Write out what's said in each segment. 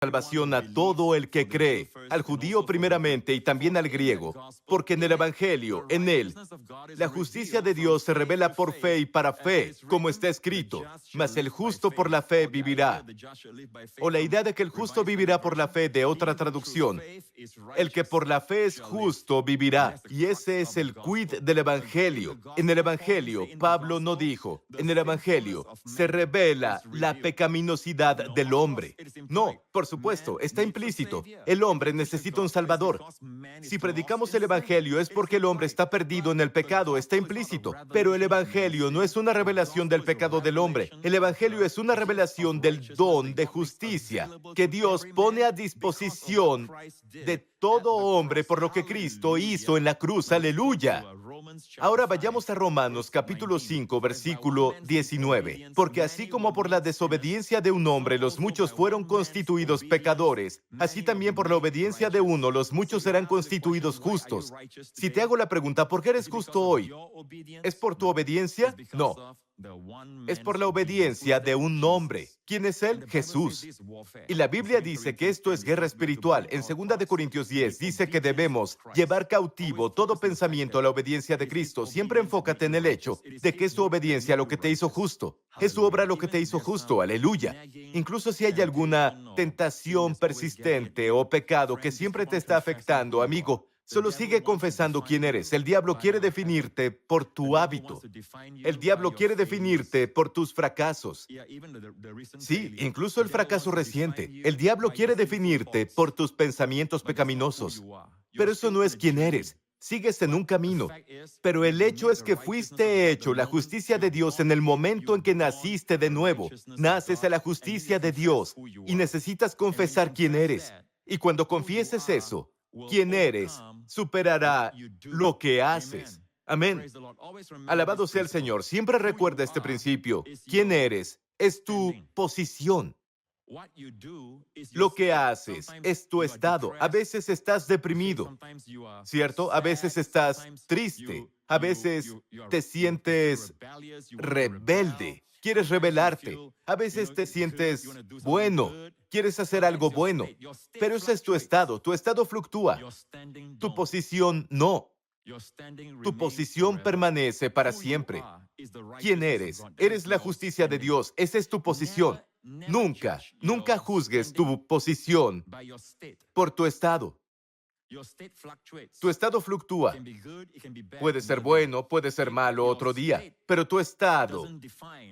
salvación a todo el que cree, al judío primeramente y también al griego, porque en el Evangelio, en él, la justicia de Dios se revela por fe y para fe, como está escrito, mas el justo por la fe vivirá. O la idea de que el justo vivirá por la fe de otra traducción. El que por la fe es justo vivirá. Y ese es el quid del Evangelio. En el Evangelio, Pablo no dijo, en el Evangelio se revela la pecaminosidad del hombre. No, por supuesto, está implícito. El hombre necesita un Salvador. Si predicamos el Evangelio es porque el hombre está perdido en el pecado, está implícito. Pero el Evangelio no es una revelación del pecado del hombre. El Evangelio es una revelación del don de justicia que Dios pone a disposición de todo hombre por lo que Cristo hizo en la cruz. ¡Aleluya! Ahora vayamos a Romanos capítulo 5, versículo 19. Porque así como por la desobediencia de un hombre los muchos fueron constituidos pecadores, así también por la obediencia de uno los muchos serán constituidos justos. Si te hago la pregunta, ¿por qué eres justo hoy? ¿Es por tu obediencia? No. Es por la obediencia de un hombre. ¿Quién es él? Jesús. Y la Biblia dice que esto es guerra espiritual. En 2 de Corintios 10 dice que debemos llevar cautivo todo pensamiento a la obediencia de Cristo. Siempre enfócate en el hecho de que es su obediencia lo que te hizo justo. Es su obra lo que te hizo justo. Aleluya. Incluso si hay alguna tentación persistente o pecado que siempre te está afectando, amigo, solo sigue confesando quién eres. El diablo quiere definirte por tu hábito. El diablo quiere definirte por tus fracasos. Sí, incluso el fracaso reciente. El diablo quiere definirte por tus pensamientos pecaminosos. Pero eso no es quién eres. Sigues en un camino. Pero el hecho es que fuiste hecho la justicia de Dios en el momento en que naciste de nuevo. Naces a la justicia de Dios y necesitas confesar quién eres. Y cuando confieses eso, quién eres, superará lo que haces. Amén. Alabado sea el Señor. Siempre recuerda este principio. ¿Quién eres? Es tu posición. Lo que haces es tu estado. A veces estás deprimido, ¿cierto? A veces estás triste. A veces te sientes rebelde. Quieres rebelarte. A veces te sientes bueno. Quieres hacer algo bueno. Pero ese es tu estado. Tu estado fluctúa. Tu posición no. Tu posición permanece para siempre. ¿Quién eres? Eres la justicia de Dios. Esa es tu posición. Nunca juzgues tu posición por tu estado. Tu estado fluctúa. Puede ser bueno, puede ser malo otro día, pero tu estado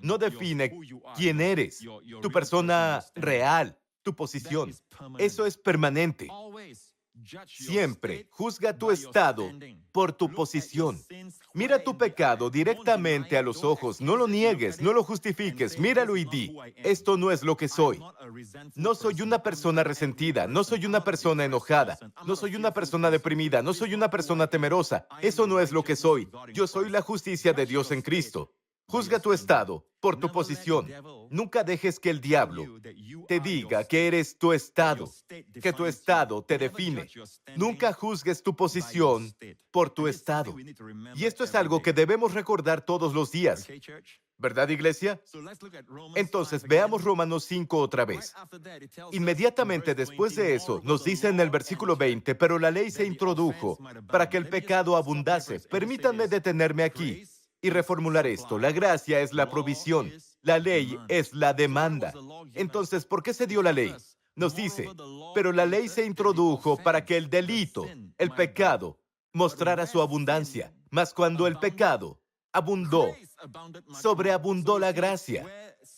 no define quién eres, tu persona real, tu posición. Eso es permanente. Siempre juzga tu estado por tu posición. Mira tu pecado directamente a los ojos. No lo niegues, no lo justifiques. Míralo y di, esto no es lo que soy. No soy una persona resentida, no soy una persona enojada, no soy una persona deprimida, no soy una persona temerosa. Eso no es lo que soy. Yo soy la justicia de Dios en Cristo. Juzga tu estado por tu posición. Nunca dejes que el diablo te diga que eres tu estado, que tu estado te define. Nunca juzgues tu posición por tu estado. Y esto es algo que debemos recordar todos los días. ¿Verdad, iglesia? Entonces, veamos Romanos 5 otra vez. Inmediatamente después de eso, nos dice en el versículo 20, pero la ley se introdujo para que el pecado abundase. Permítanme detenerme aquí y reformular esto. La gracia es la provisión. La ley es la demanda. Entonces, ¿por qué se dio la ley? Nos dice, pero la ley se introdujo para que el delito, el pecado, mostrara su abundancia. Mas cuando el pecado abundó, sobreabundó la gracia.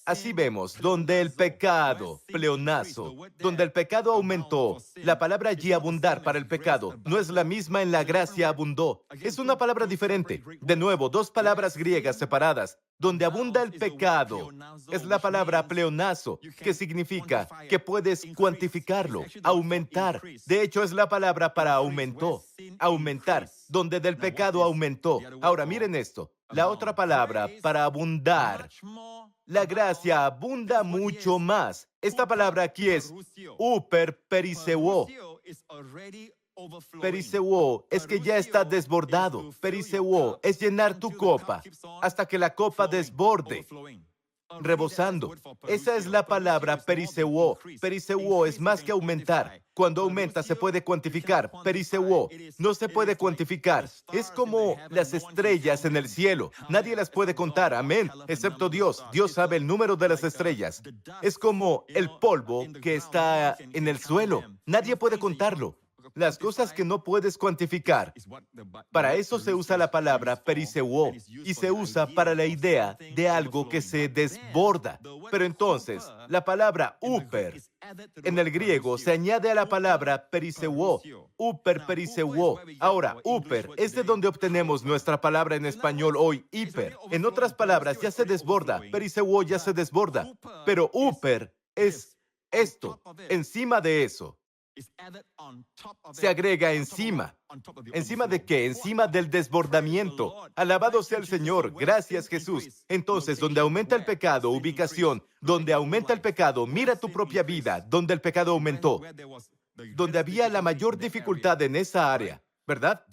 Así vemos, donde el pecado, pleonazo, donde el pecado aumentó, la palabra allí abundar para el pecado no es la misma en la gracia abundó. Es una palabra diferente. De nuevo, dos palabras griegas separadas. Donde abunda el pecado es la palabra pleonazo, que significa que puedes cuantificarlo, aumentar. De hecho, es la palabra para aumentó, aumentar, donde del pecado aumentó. Ahora, miren esto. La otra palabra para abundar. La gracia abunda mucho más. Esta palabra aquí es periseuo. Periseuo es que ya está desbordado. Periseuo es llenar tu copa hasta que la copa desborde. rebosando. Esa es la palabra periseuo. Periseuo es más que aumentar. Cuando aumenta se puede cuantificar. Periseuo no se puede cuantificar. Es como las estrellas en el cielo. Nadie las puede contar. Amén. Excepto Dios. Dios sabe el número de las estrellas. Es como el polvo que está en el suelo. Nadie puede contarlo. Las cosas que no puedes cuantificar. Para eso se usa la palabra periseuo y se usa para la idea de algo que se desborda. Pero entonces, la palabra uper en el griego se añade a la palabra periseuo. Uper, periseuo. Ahora, uper es de donde obtenemos nuestra palabra en español hoy, hiper. En otras palabras, ya se desborda. Periseuo ya se desborda. Pero uper es esto, encima de eso. Se agrega encima. ¿Encima de qué? Encima del desbordamiento. Alabado sea el Señor. Gracias, Jesús. Entonces, donde aumenta el pecado, ubicación. Donde aumenta el pecado, mira tu propia vida. Donde el pecado aumentó. Donde había la mayor dificultad en esa área. ¿Verdad?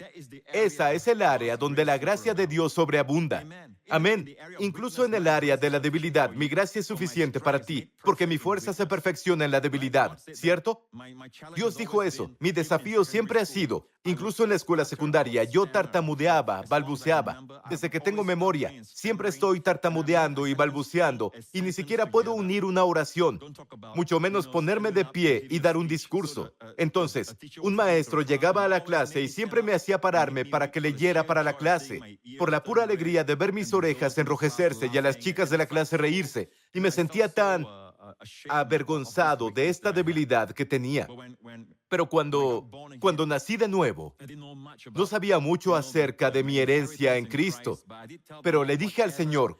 Esa es el área donde la gracia de Dios sobreabunda. Amén. Incluso en el área de la debilidad, mi gracia es suficiente para ti, porque mi fuerza se perfecciona en la debilidad, ¿cierto? Dios dijo eso. Mi desafío siempre ha sido, incluso en la escuela secundaria, yo tartamudeaba, balbuceaba. Desde que tengo memoria, siempre estoy tartamudeando y balbuceando, y ni siquiera puedo unir una oración, mucho menos ponerme de pie y dar un discurso. Entonces, un maestro llegaba a la clase y siempre me hacía pararme para que leyera para la clase, por la pura alegría de ver mis orejas enrojecerse y a las chicas de la clase reírse, y me sentía tan avergonzado de esta debilidad que tenía. Pero cuando nací de nuevo, no sabía mucho acerca de mi herencia en Cristo, pero le dije al Señor,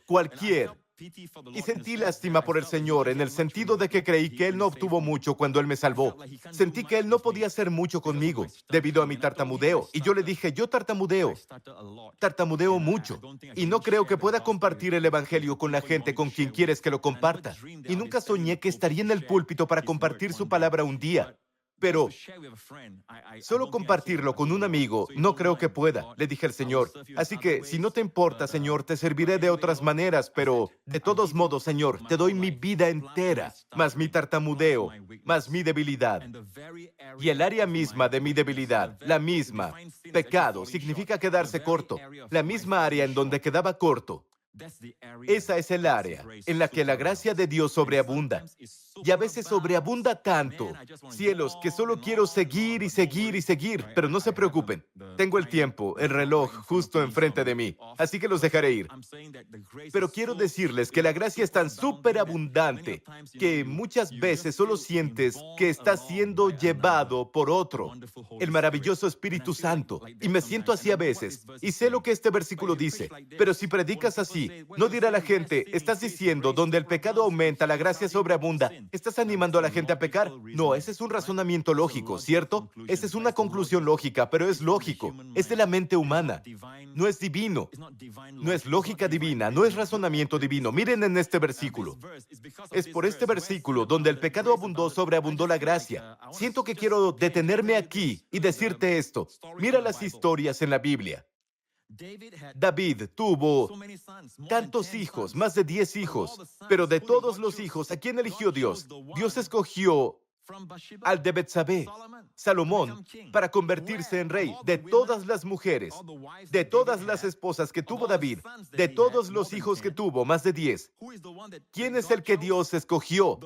y sentí lástima por el Señor en el sentido de que creí que Él no obtuvo mucho cuando Él me salvó. Sentí que Él no podía hacer mucho conmigo debido a mi tartamudeo. Y yo le dije, yo tartamudeo mucho. Y no creo que pueda compartir el Evangelio con la gente con quien quieres que lo comparta. Y nunca soñé que estaría en el púlpito para compartir su palabra un día. Pero solo compartirlo con un amigo no creo que pueda, le dije al Señor. Así que, si no te importa, Señor, te serviré de otras maneras, pero de todos modos, Señor, te doy mi vida entera, más mi tartamudeo, más mi debilidad. Y el área misma de mi debilidad, la misma, pecado, significa quedarse corto, la misma área en donde quedaba corto. Esa es el área en la que la gracia de Dios sobreabunda. Y a veces sobreabunda tanto, cielos, que solo quiero seguir y seguir y seguir. Pero no se preocupen, tengo el tiempo, el reloj justo enfrente de mí, así que los dejaré ir. Pero quiero decirles que la gracia es tan superabundante que muchas veces solo sientes que estás siendo llevado por otro, el maravilloso Espíritu Santo. Y me siento así a veces, y sé lo que este versículo dice, pero si predicas así, no dirá la gente, estás diciendo, donde el pecado aumenta, la gracia sobreabunda. ¿Estás animando a la gente a pecar? No, ese es un razonamiento lógico, ¿cierto? Esa es una conclusión lógica, pero es lógico. Es de la mente humana. No es divino. No es lógica divina, no es razonamiento divino. Miren en este versículo. Es por este versículo donde el pecado abundó, sobreabundó la gracia. Siento que quiero detenerme aquí y decirte esto. Mira las historias en la Biblia. David tuvo tantos hijos, más de 10 hijos, pero de todos los hijos, ¿a quién eligió Dios? Dios escogió al de Betsabé, Salomón, para convertirse en rey. De todas las mujeres, de todas las esposas que tuvo David, de todos los hijos que tuvo, más de 10. ¿Quién es el que Dios escogió?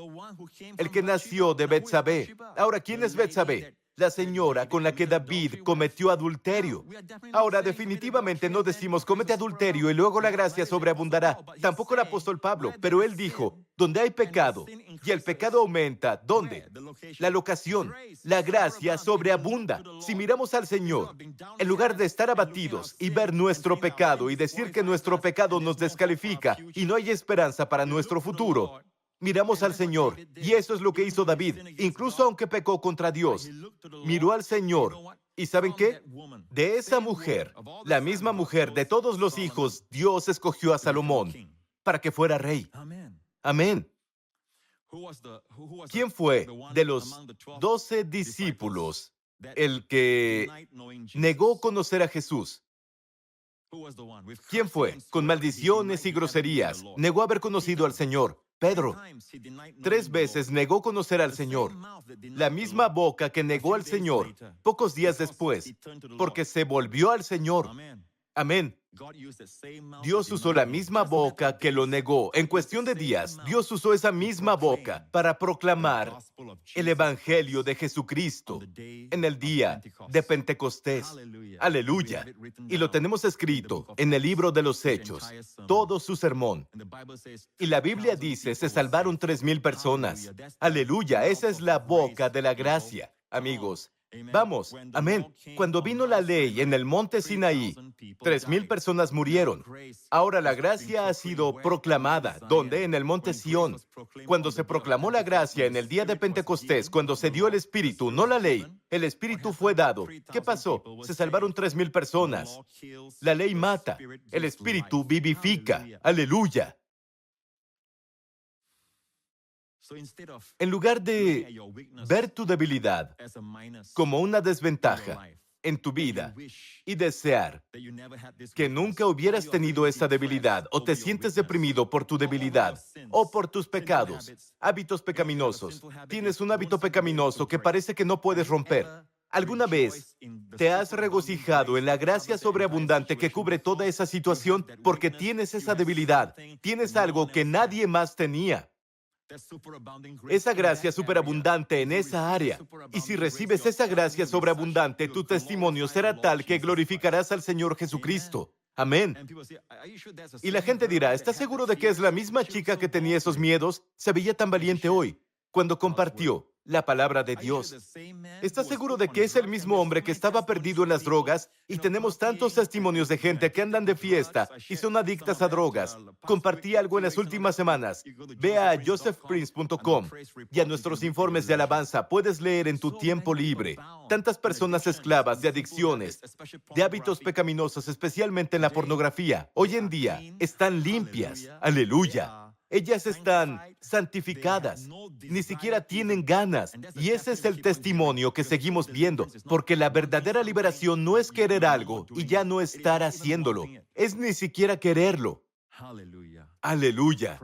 El que nació de Betsabé. Ahora, ¿quién es Betsabé? La señora con la que David cometió adulterio. Ahora, definitivamente no decimos comete adulterio y luego la gracia sobreabundará. Tampoco el apóstol Pablo, pero él dijo, donde hay pecado y el pecado aumenta, ¿dónde? La locación, la gracia sobreabunda. Si miramos al Señor, en lugar de estar abatidos y ver nuestro pecado y decir que nuestro pecado nos descalifica y no hay esperanza para nuestro futuro, miramos al Señor, y eso es lo que hizo David, incluso aunque pecó contra Dios. Miró al Señor, ¿y saben qué? De esa mujer, la misma mujer de todos los hijos, Dios escogió a Salomón para que fuera rey. Amén. ¿Quién fue de los 12 discípulos el que negó conocer a Jesús? ¿Quién fue? Con maldiciones y groserías. Negó haber conocido al Señor. Pedro. 3 veces negó conocer al Señor. La misma boca que negó al Señor pocos días después, porque se volvió al Señor. Amén. Dios usó la misma boca que lo negó. En cuestión de días, Dios usó esa misma boca para proclamar el Evangelio de Jesucristo en el día de Pentecostés. Aleluya. Y lo tenemos escrito en el libro de los Hechos, todo su sermón. Y la Biblia dice, se salvaron 3,000 personas. Aleluya, esa es la boca de la gracia, amigos. Vamos, amén. Cuando vino la ley en el monte Sinaí, 3,000 personas murieron. Ahora la gracia ha sido proclamada. ¿Dónde? En el monte Sión. Cuando se proclamó la gracia en el día de Pentecostés, cuando se dio el Espíritu, no la ley, el Espíritu fue dado. ¿Qué pasó? Se salvaron 3,000 personas. La ley mata, el Espíritu vivifica. Aleluya. En lugar de ver tu debilidad como una desventaja en tu vida y desear que nunca hubieras tenido esa debilidad o te sientes deprimido por tu debilidad o por tus pecados, hábitos pecaminosos, tienes un hábito pecaminoso que parece que no puedes romper. ¿Alguna vez te has regocijado en la gracia sobreabundante que cubre toda esa situación porque tienes esa debilidad? Tienes algo que nadie más tenía. Esa gracia superabundante en esa área. Y si recibes esa gracia sobreabundante, tu testimonio será tal que glorificarás al Señor Jesucristo. Amén. Y la gente dirá, ¿estás seguro de que es la misma chica que tenía esos miedos? Se veía tan valiente hoy, cuando compartió la palabra de Dios. ¿Estás seguro de que es el mismo hombre que estaba perdido en las drogas? Y tenemos tantos testimonios de gente que andan de fiesta y son adictas a drogas. Compartí algo en las últimas semanas. Ve a josephprince.com y a nuestros informes de alabanza puedes leer en tu tiempo libre. Tantas personas esclavas de adicciones, de hábitos pecaminosos, especialmente en la pornografía, hoy en día están limpias. Aleluya. Ellas están santificadas, ni siquiera tienen ganas. Y ese es el testimonio que seguimos viendo, porque la verdadera liberación no es querer algo y ya no estar haciéndolo. Es ni siquiera quererlo. Aleluya.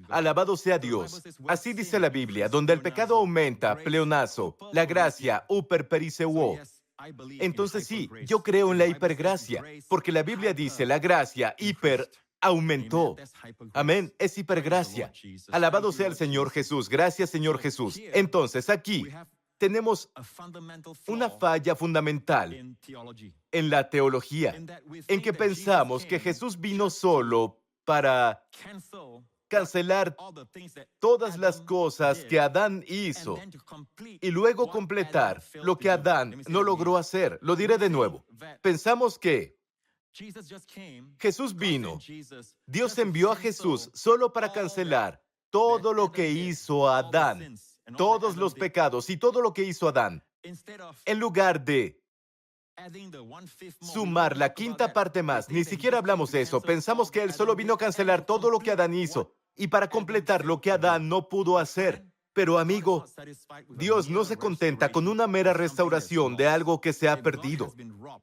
Alabado sea Dios. Así dice la Biblia, donde el pecado aumenta, pleonazo, la gracia, uperpericeuo. Entonces sí, yo creo en la hipergracia, porque la Biblia dice la gracia hiper aumentó. Amén, es hipergracia. Alabado sea el Señor Jesús. Gracias, Señor Jesús. Entonces, aquí tenemos una falla fundamental en la teología, en que pensamos que Jesús vino solo para cancelar todas las cosas que Adán hizo y luego completar lo que Adán no logró hacer. Lo diré de nuevo. Pensamos que Jesús vino. Dios envió a Jesús solo para cancelar todo lo que hizo Adán, todos los pecados y todo lo que hizo Adán. En lugar de sumar la quinta parte más, ni siquiera hablamos de eso. Pensamos que Él solo vino a cancelar todo lo que Adán hizo y para completar lo que Adán no pudo hacer. Pero amigo, Dios no se contenta con una mera restauración de algo que se ha perdido.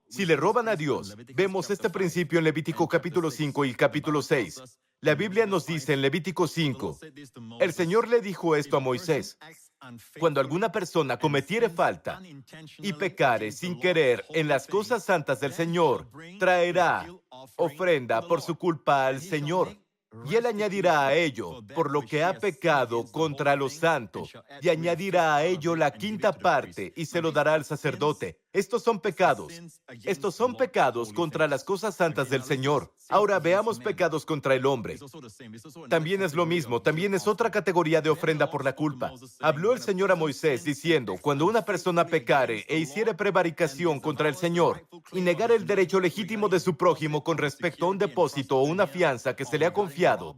Si le roban a Dios, vemos este principio en Levítico capítulo 5 y capítulo 6. La Biblia nos dice en Levítico 5, el Señor le dijo esto a Moisés: cuando alguna persona cometiere falta y pecare sin querer en las cosas santas del Señor, traerá ofrenda por su culpa al Señor. Y Él añadirá a ello por lo que ha pecado contra lo santo, y añadirá a ello la quinta parte, y se lo dará al sacerdote. Estos son pecados. Estos son pecados contra las cosas santas del Señor. Ahora veamos pecados contra el hombre. También es lo mismo, también es otra categoría de ofrenda por la culpa. Habló el Señor a Moisés diciendo, cuando una persona pecare e hiciere prevaricación contra el Señor y negare el derecho legítimo de su prójimo con respecto a un depósito o una fianza que se le ha confiado,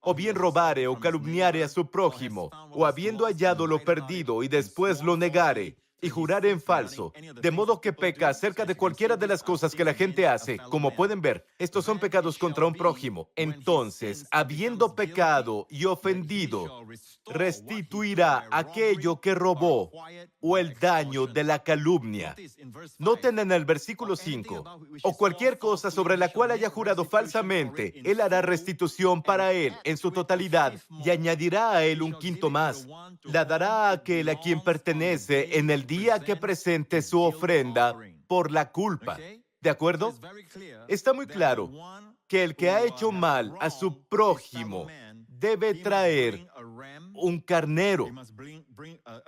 o bien robare o calumniare a su prójimo, o habiendo hallado lo perdido y después lo negare, y jurar en falso, de modo que peca acerca de cualquiera de las cosas que la gente hace. Como pueden ver, estos son pecados contra un prójimo. Entonces, habiendo pecado y ofendido, restituirá aquello que robó o el daño de la calumnia. Noten en el versículo 5, o cualquier cosa sobre la cual haya jurado falsamente, él hará restitución para él en su totalidad y añadirá a él un quinto más. La dará a aquel a quien pertenece en el día que presente su ofrenda por la culpa. ¿De acuerdo? Está muy claro que el que ha hecho mal a su prójimo debe traer un carnero.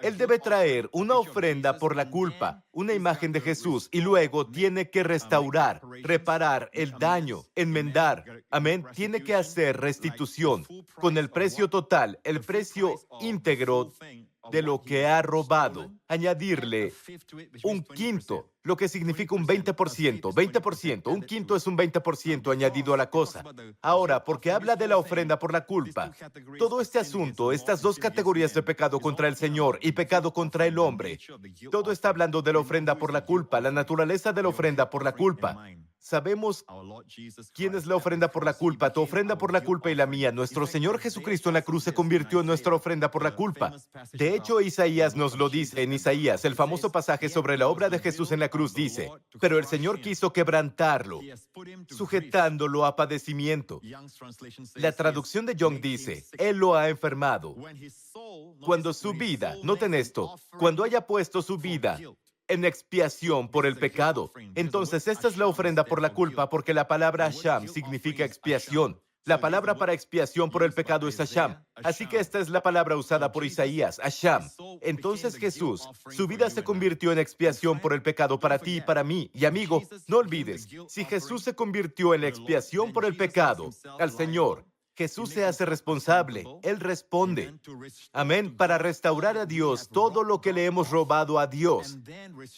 Él debe traer una ofrenda por la culpa, una imagen de Jesús, y luego tiene que restaurar, reparar el daño, enmendar. Amén. Tiene que hacer restitución con el precio total, el precio íntegro de lo que ha robado, añadirle un quinto, lo que significa un 20%. 20%, un quinto es un 20% añadido a la cosa. Ahora, porque habla de la ofrenda por la culpa, todo este asunto, estas dos categorías de pecado contra el Señor y pecado contra el hombre, todo está hablando de la ofrenda por la culpa, la naturaleza de la ofrenda por la culpa. Sabemos quién es la ofrenda por la culpa, tu ofrenda por la culpa y la mía. Nuestro Señor Jesucristo en la cruz se convirtió en nuestra ofrenda por la culpa. De hecho, Isaías nos lo dice en Isaías, el famoso pasaje sobre la obra de Jesús en la cruz dice, pero el Señor quiso quebrantarlo, sujetándolo a padecimiento. La traducción de Young dice, Él lo ha enfermado. Cuando su vida, noten esto, cuando haya puesto su vida en expiación por el pecado. Entonces, esta es la ofrenda por la culpa, porque la palabra Asham significa expiación. La palabra para expiación por el pecado es Asham. Así que esta es la palabra usada por Isaías, Asham. Entonces Jesús, su vida se convirtió en expiación por el pecado para ti y para mí. Y amigo, no olvides, si Jesús se convirtió en la expiación por el pecado, al Señor, Jesús se hace responsable. Él responde. Amén. Para restaurar a Dios todo lo que le hemos robado a Dios.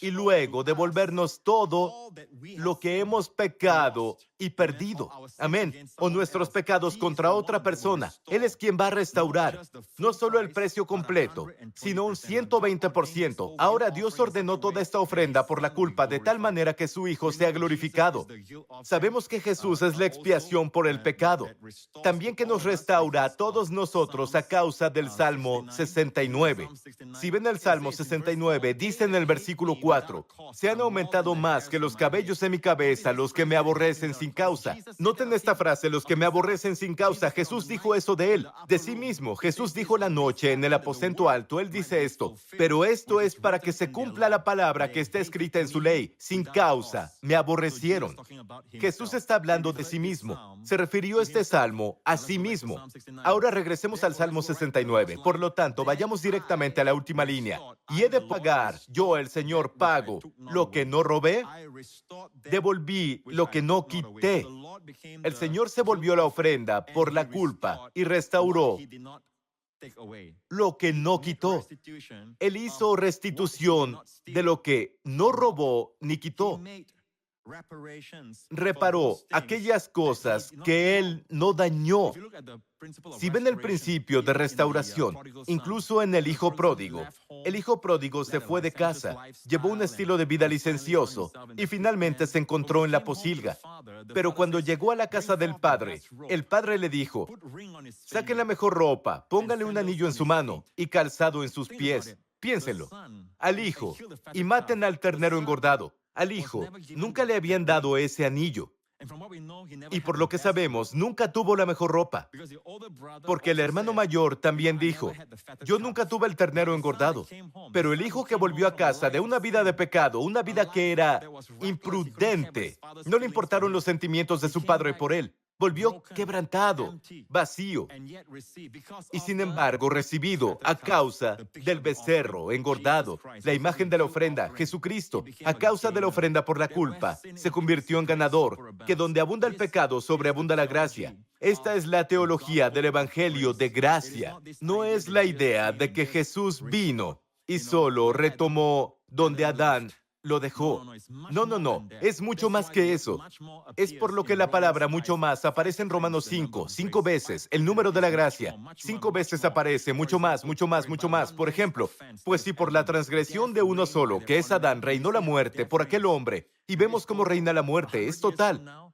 Y luego devolvernos todo lo que hemos pecado y perdido. Amén. O nuestros pecados contra otra persona. Él es quien va a restaurar. No solo el precio completo, sino un 120%. Ahora Dios ordenó toda esta ofrenda por la culpa de tal manera que su Hijo sea glorificado. Sabemos que Jesús es la expiación por el pecado. También que nos restaura a todos nosotros a causa del Salmo 69. Si ven el Salmo 69, dice en el versículo 4, se han aumentado más que los cabellos de mi cabeza los que me aborrecen sin causa. Noten esta frase, los que me aborrecen sin causa. Jesús dijo eso de él, de sí mismo. Jesús dijo la noche en el aposento alto, él dice esto, pero esto es para que se cumpla la palabra que está escrita en su ley, sin causa, me aborrecieron. Jesús está hablando de sí mismo. Se refirió este salmo a sí mismo. Ahora regresemos al Salmo 69. Por lo tanto, vayamos directamente a la última línea. Y he de pagar, yo el Señor pago, lo que no robé, devolví lo que no quité. El Señor se volvió la ofrenda por la culpa y restauró lo que no quitó. Él hizo restitución de lo que no robó ni quitó. Reparó aquellas cosas que él no dañó. Si ven el principio de restauración, incluso en el hijo pródigo se fue de casa, llevó un estilo de vida licencioso y finalmente se encontró en la posilga. Pero cuando llegó a la casa del padre, el padre le dijo, saquen la mejor ropa, pónganle un anillo en su mano y calzado en sus pies. Piénsenlo, al hijo, y maten al ternero engordado. Al hijo nunca le habían dado ese anillo. Y por lo que sabemos, nunca tuvo la mejor ropa. Porque el hermano mayor también dijo, yo nunca tuve el ternero engordado. Pero el hijo que volvió a casa de una vida de pecado, una vida que era imprudente, no le importaron los sentimientos de su padre por él. Volvió quebrantado, vacío, y sin embargo recibido a causa del becerro engordado, la imagen de la ofrenda, Jesucristo, a causa de la ofrenda por la culpa, se convirtió en ganador, que donde abunda el pecado, sobreabunda la gracia. Esta es la teología del Evangelio de gracia. No es la idea de que Jesús vino y solo retomó donde Adán lo dejó. No, no, no, es mucho más que eso. Es por lo que la palabra mucho más aparece en Romanos 5 veces, el número de la gracia. 5 veces aparece, mucho más, mucho más, mucho más. Por ejemplo, pues si por la transgresión de uno solo, que es Adán, reinó la muerte por aquel hombre, y vemos cómo reina la muerte, es total.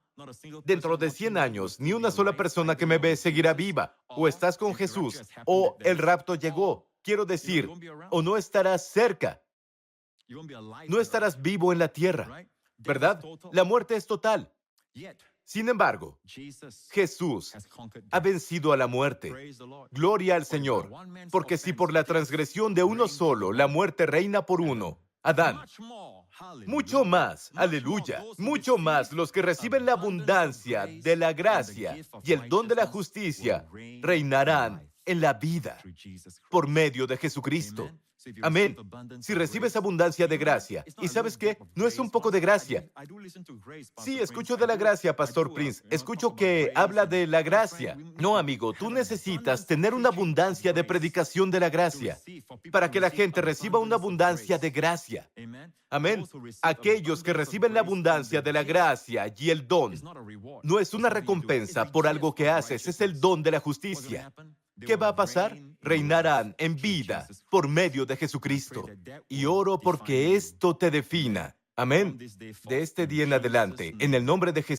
Dentro de 100 años, ni una sola persona que me ve seguirá viva. O estás con Jesús, o el rapto llegó. Quiero decir, o no estarás cerca. No estarás vivo en la tierra, ¿verdad? La muerte es total. Sin embargo, Jesús ha vencido a la muerte. Gloria al Señor, porque si por la transgresión de uno solo la muerte reina por uno, Adán, mucho más, aleluya, mucho más los que reciben la abundancia de la gracia y el don de la justicia reinarán en la vida por medio de Jesucristo. Amén. Si recibes abundancia de gracia, ¿y sabes qué? No es un poco de gracia. Sí, escucho de la gracia, Pastor Prince. Escucho que habla de la gracia. No, amigo, tú necesitas tener una abundancia de predicación de la gracia para que la gente reciba una abundancia de gracia. Amén. Aquellos que reciben la abundancia de la gracia y el don, no es una recompensa por algo que haces, es el don de la justicia. ¿Qué va a pasar? Reinarán en vida por medio de Jesucristo. Y oro porque esto te defina. Amén. De este día en adelante, en el nombre de Jesús.